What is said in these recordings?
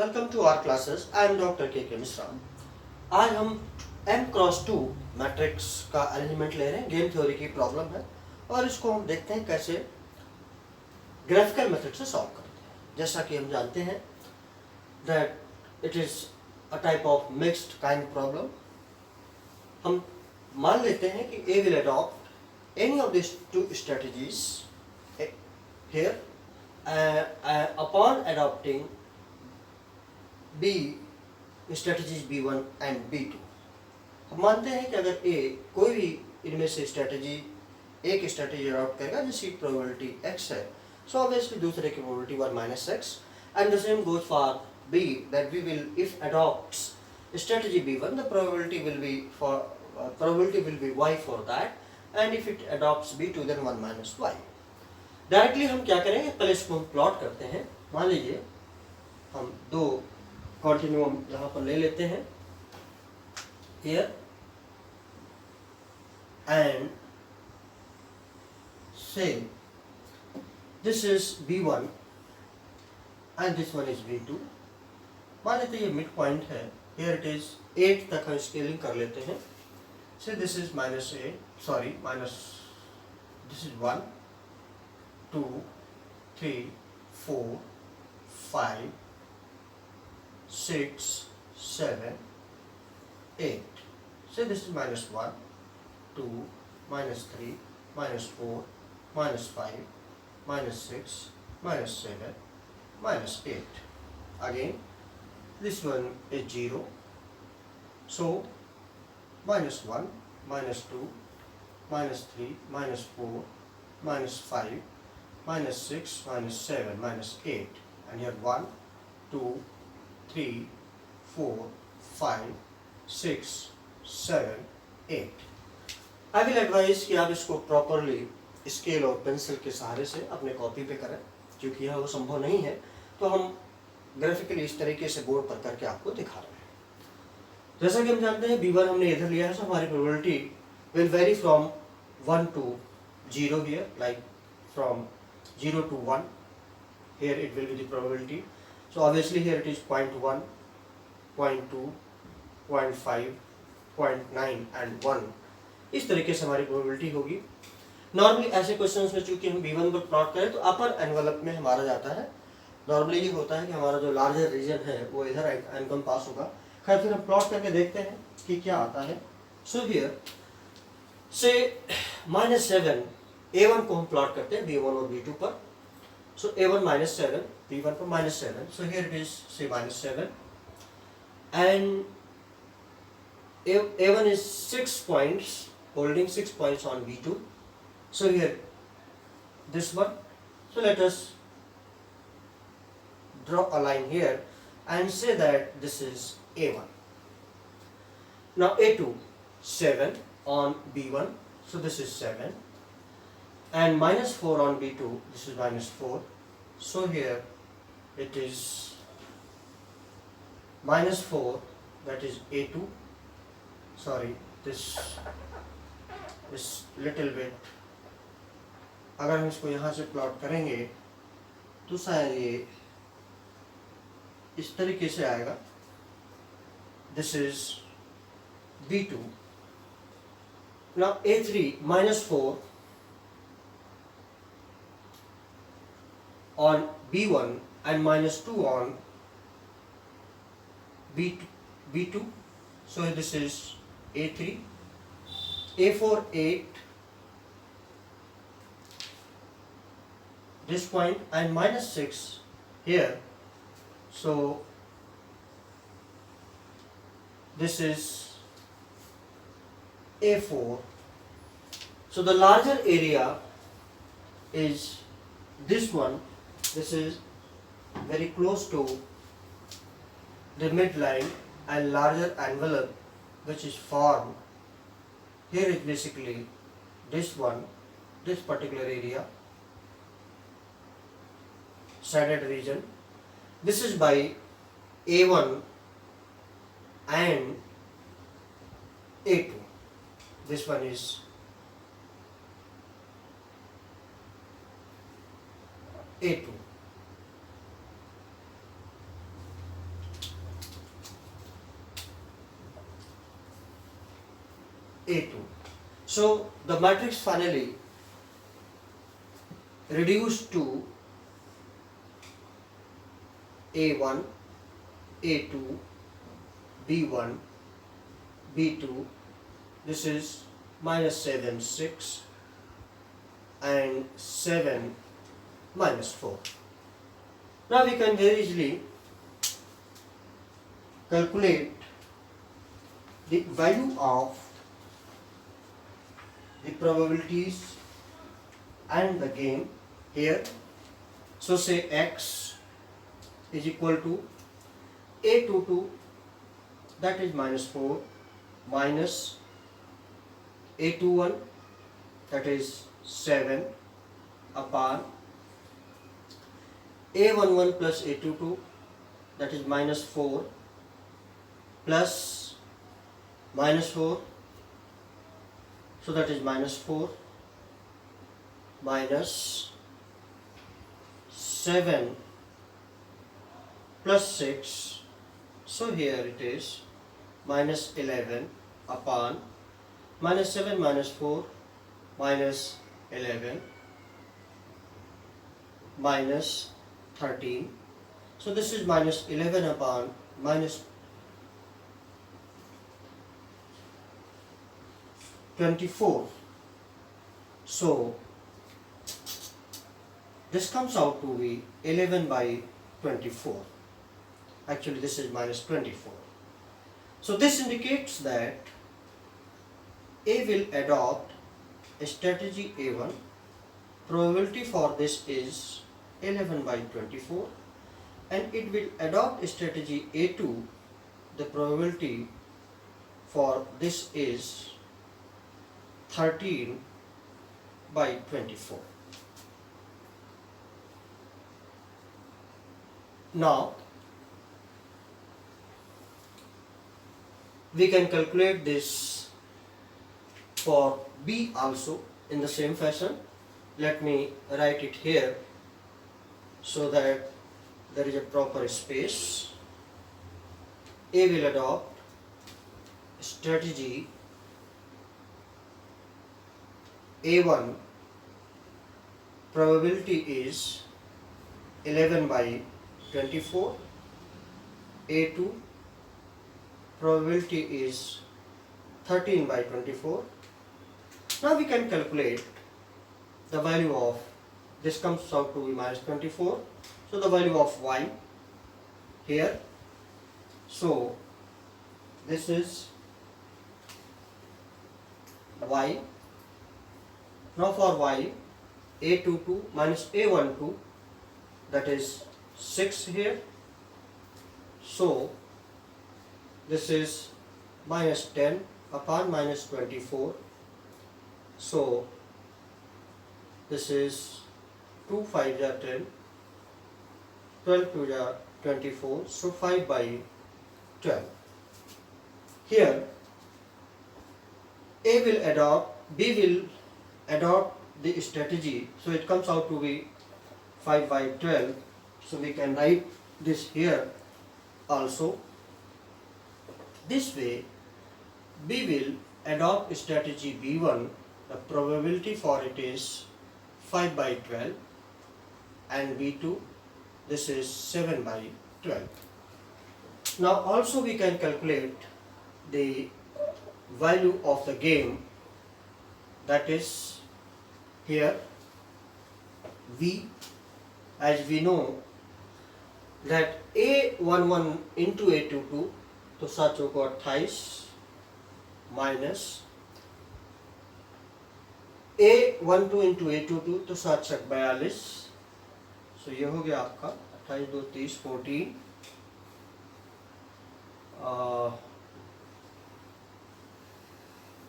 Welcome to our classes. I am doctor K Mishra. आज हम m×2 matrix का arrangement ले रहे हैं। गेम थ्योरी की प्रॉब्लम है और इसको हम देखते हैं कैसे ग्राफिकल मेथड से सॉल्व करते हैं। जैसा कि हम जानते हैं that it is a type of mixed kind problem. हम मान लेते हैं कि A will adopt any of this two strategies here upon adopting B strategies B1 and B2। हम मानते हैं कि अगर A कोई भी इनमें से स्ट्रेटजी एक स्ट्रेटजी अडॉप्ट करेगा जिसकी प्रोबेबिलिटी x है, सो ऑब्वियसली दूसरे की probability 1 - x and the same goes for B that we will if adopts strategy B1 the probability will be y for that and if it adopts B2 then 1 - y। Directly हम क्या करेंगे, पहले इसको हम plot करते हैं। मान लीजिए हम दो कॉन्टिन्यूम यहाँ पर ले लेते हैं here and say this is B1 and this one is B2। मान लेते हैं ये मिड पॉइंट है, here it is 8 तक हम स्केलिंग कर लेते हैं। say this is -8 sorry minus this is 1 2 3 4 5 6 7 8। so this is -1 2 -3 -4 -5 -6 -7 -8। again this one is 0, so -1 -2 -3 -4 -5 -6 -7 -8 and here 1 2 3 4 5 6 7 8। I will advise कि आप इसको प्रॉपरली स्केल और पेंसिल के सहारे से अपने कॉपी पे करें, क्योंकि यह वो संभव नहीं है तो हम ग्राफिकली इस तरीके से बोर्ड पर करके आपको दिखा रहे हैं। जैसा कि हम जानते हैं B1 हमने इधर लिया है, तो हमारी probability will very from 1 to 0 here, like from 0 to 1 here it will be the probability। so obviously here it is 0.1 0.2 0.5 0.9 and 1। इस तरीके से हमारी प्रोबेबिलिटी होगी। नॉर्मली ऐसे क्वेश्चंस में चूंकि हम B1 पर प्लॉट करें तो अपर एनवेलप में हमारा जाता है। नॉर्मली ये होता है कि हमारा जो लार्जर रीजन है वो इधर एनकम पास होगा। खैर फिर हम प्लॉट करके देखते हैं कि क्या आता है। सो हियर से -7 A1 को हम प्लॉट करते हैं B1 और B2 पर। सो A1 -7 B1 पर -7, so here it is say -7 and A1 is 6 points, holding 6 points on B2, so here this one, so let us draw a line here and say that this is A1। now A2 7 on B1, so this is 7 and -4 on B2, this is -4, so here it is -4, that is A2, sorry this little bit, अगर हम इसको यहाँ से plot करेंगे तो शायद ये इस तरीके से आएगा। This is B2। now A3 -4 on B1 and -2 on B2, so this is A3। A4 8 this point and -6 here, so this is A4। so the larger area is this one, this is very close to the midline and larger envelope which is formed here is basically this one, this particular area, shaded region, this is by A1 and A2, this one is A2। A2. So the matrix finally reduced to A1, A2, B1, B2. This is minus 7, 6 and 7 minus 4. Now we can very easily calculate the value of the probabilities and the gain here. So say x is equal to A22, that is minus 4, minus A21, that is 7, upon A11 plus A22, that is minus 4, plus minus 4, so that is minus 4, minus 7 plus 6, so here it is minus 11 upon minus 7 minus 4 minus 11 minus 13, so this is minus 11 upon minus 24. So this comes out to be 11 by 24. Actually this is minus 24. So this indicates that A will adopt a strategy A1. Probability for this is 11 by 24, and it will adopt a strategy A2. The probability for this is 13 by 24. Now we can calculate this for B also in the same fashion. Let me write it here so that there is a proper space. A will adopt strategy A1. Probability is 11 by 24. A2 probability is 13 by 24. Now we can calculate the value of this, comes out to be minus 24. So the value of y here. So this is y. Now for y, A22 minus A12, that is 6 here. So this is minus 10 upon minus 24. So this is 2 5 are 10, 12 2 are 24, so 5 by 12. Here A will adopt, B will adopt the strategy, so it comes out to be 5 by 12. So we can write this here also. This way B will adopt strategy B1. The probability for it is 5 by 12, and B2, this is 7 by 12. Now also we can calculate the value of the game, that is here V, as we know that A11 into A22 तो सात को 28 minus A12 into A22 तो 7 छक 42, सो ये हो गया आपका 28 2 30 14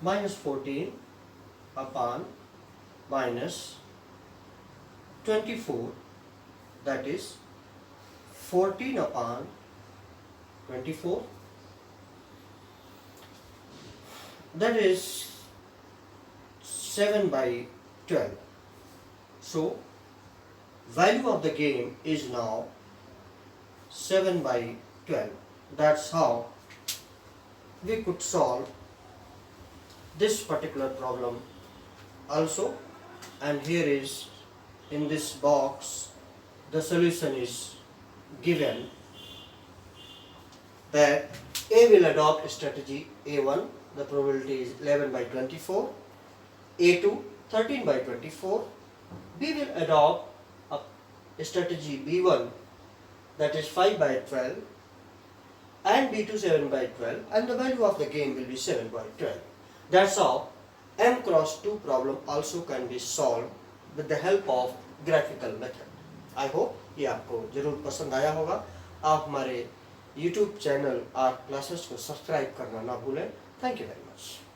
minus 14 upon minus 24, that is 14 upon 24, that is 7 by 12. So value of the game is now 7 by 12. That's how we could solve this particular problem also, and here is in this box the solution is given that A will adopt strategy A1, the probability is 11 by 24, A2 13 by 24, B will adopt a strategy B1, that is 5 by 12, and B2 7 by 12, and the value of the gain will be 7 by 12. That's how M cross 2 problem also can be solved with the help of graphical method. I hope ये आपको जरूर पसंद आया होगा. आप हमारे YouTube channel और classes को सब्सक्राइब करना ना भूलें. Thank you very much.